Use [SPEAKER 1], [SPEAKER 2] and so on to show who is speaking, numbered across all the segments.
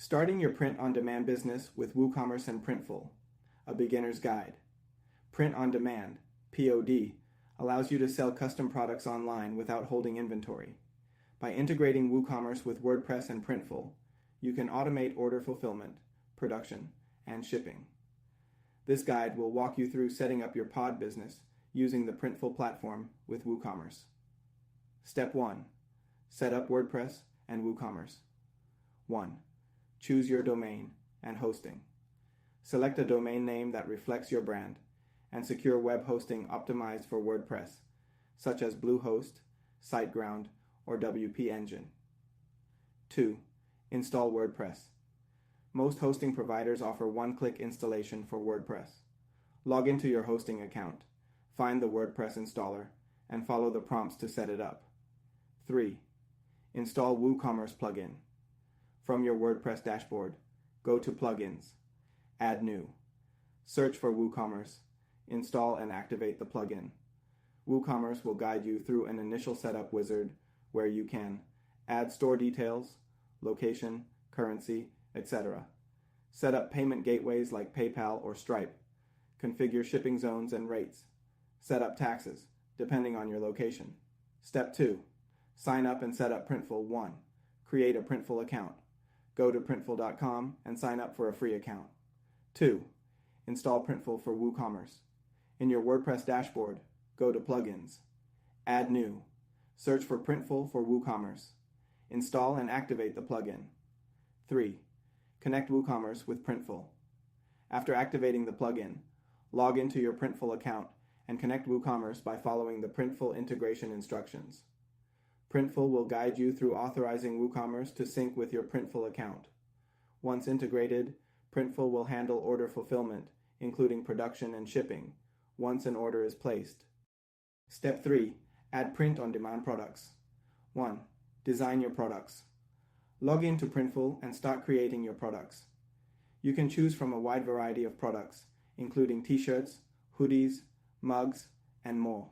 [SPEAKER 1] Starting your print-on-demand business with WooCommerce and Printful, a beginner's guide. Print-on-demand, POD, allows you to sell custom products online without holding inventory. By integrating WooCommerce with WordPress and Printful, you can automate order fulfillment, production, and shipping. This guide will walk you through setting up your pod business using the Printful platform with WooCommerce. Step 1. Set up WordPress and WooCommerce. 1. Choose your domain and hosting. Select a domain name that reflects your brand and secure web hosting optimized for WordPress, such as Bluehost, SiteGround, or WP Engine. 2. Install WordPress. Most hosting providers offer one-click installation for WordPress. Log into your hosting account, find the WordPress installer, and follow the prompts to set it up. 3. Install WooCommerce plugin. From your WordPress dashboard, go to Plugins, Add New. Search for WooCommerce, install and activate the plugin. WooCommerce will guide you through an initial setup wizard where you can add store details, location, currency, etc. Set up payment gateways like PayPal or Stripe. Configure shipping zones and rates. Set up taxes, depending on your location. Step 2. Sign up and set up Printful. 1. Create a Printful account. Go to printful.com and sign up for a free account. 2. Install Printful for WooCommerce. In your WordPress dashboard, go to Plugins. Add New. Search for Printful for WooCommerce. Install and activate the plugin. 3. Connect WooCommerce with Printful. After activating the plugin, log into your Printful account and connect WooCommerce by following the Printful integration instructions. Printful will guide you through authorizing WooCommerce to sync with your Printful account. Once integrated, Printful will handle order fulfillment, including production and shipping, once an order is placed. Step 3. Add print-on-demand products. 1. Design your products. Log into Printful and start creating your products. You can choose from a wide variety of products, including t-shirts, hoodies, mugs, and more.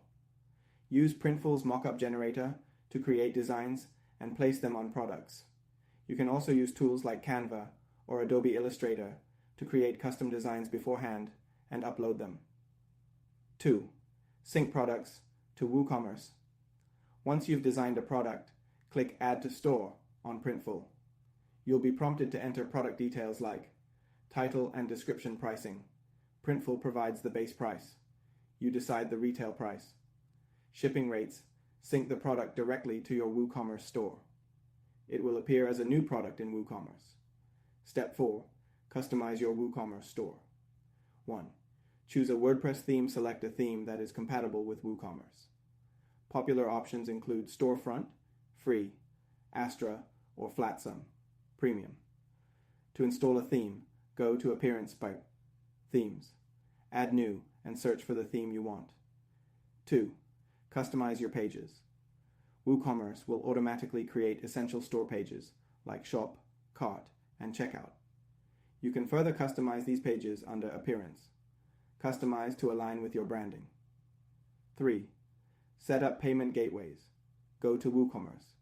[SPEAKER 1] Use Printful's mockup generator to create designs and place them on products. You can also use tools like Canva or Adobe Illustrator to create custom designs beforehand and upload them. 2. Sync products to WooCommerce. Once you've designed a product, click Add to Store on Printful. You'll be prompted to enter product details like title and description pricing. Printful provides the base price. You decide the retail price. Shipping rates. Sync the product directly to your WooCommerce store. It will appear as a new product in WooCommerce. Step 4. Customize your WooCommerce store. 1. Choose a WordPress theme. Select a theme that is compatible with WooCommerce. Popular options include Storefront, Free, Astra, or Flatsum, Premium. To install a theme, go to Appearance by Themes. Add New and search for the theme you want. 2. Customize your pages. WooCommerce will automatically create essential store pages like Shop, Cart, and Checkout. You can further customize these pages under Appearance. Customize to align with your branding. 3. Set up payment gateways. Go to WooCommerce.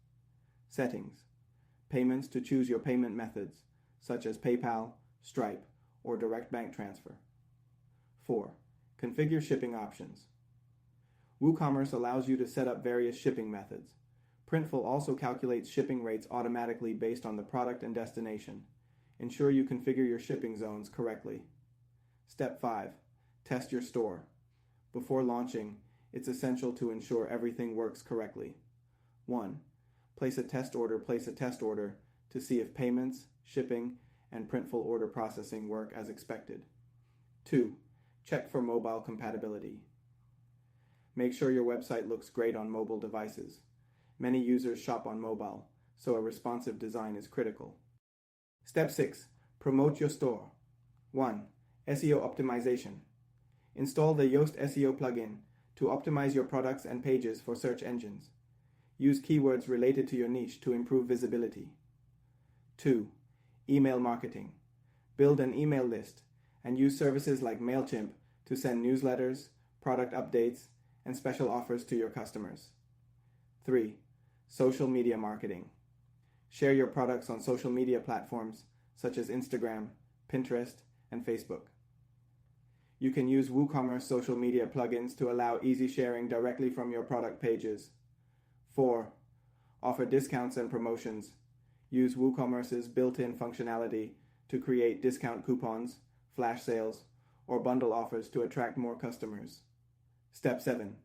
[SPEAKER 1] Settings. Payments to choose your payment methods, such as PayPal, Stripe, or direct bank transfer. 4. Configure shipping options. WooCommerce allows you to set up various shipping methods. Printful also calculates shipping rates automatically based on the product and destination. Ensure you configure your shipping zones correctly. Step 5. Test your store. Before launching, it's essential to ensure everything works correctly. 1. Place a test order to see if payments, shipping, and Printful order processing work as expected. 2. Check for mobile compatibility. Make sure your website looks great on mobile devices. Many users shop on mobile, so a responsive design is critical. Step 6. Promote your store. 1. SEO optimization. Install the Yoast SEO plugin to optimize your products and pages for search engines. Use keywords related to your niche to improve visibility. 2. Email marketing. Build an email list and use services like MailChimp to send newsletters, product updates, and special offers to your customers. 3. Social media marketing. Share your products on social media platforms such as Instagram, Pinterest, and Facebook. You can use WooCommerce social media plugins to allow easy sharing directly from your product pages. 4. Offer discounts and promotions. Use WooCommerce's built-in functionality to create discount coupons, flash sales, or bundle offers to attract more customers. Step 7.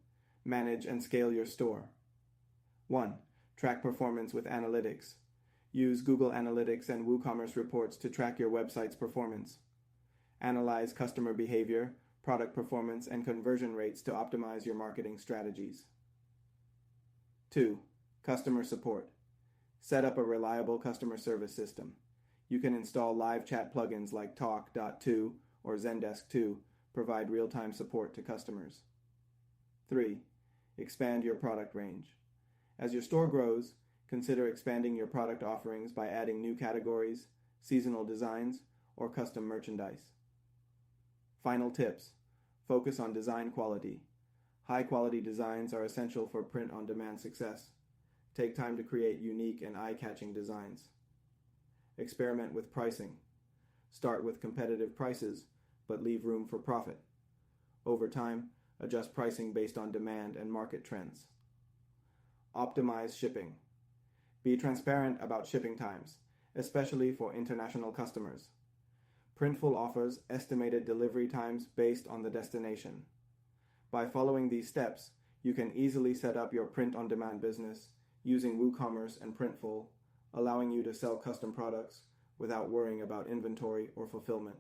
[SPEAKER 1] Manage and scale your store. 1. Track performance with analytics. Use Google Analytics and WooCommerce reports to track your website's performance. Analyze customer behavior, product performance, and conversion rates to optimize your marketing strategies. 2. Customer support. Set up a reliable customer service system. You can install live chat plugins like Talk.to or Zendesk to provide real-time support to customers. 3. Expand your product range. As your store grows, consider expanding your product offerings by adding new categories, seasonal designs, or custom merchandise. Final tips. Focus on design quality. High-quality designs are essential for print-on-demand success. Take time to create unique and eye-catching designs. Experiment with pricing. Start with competitive prices, but leave room for profit. Over time, adjust pricing based on demand and market trends. Optimize shipping. Be transparent about shipping times, especially for international customers. Printful offers estimated delivery times based on the destination. By following these steps, you can easily set up your print-on-demand business using WooCommerce and Printful, allowing you to sell custom products without worrying about inventory or fulfillment.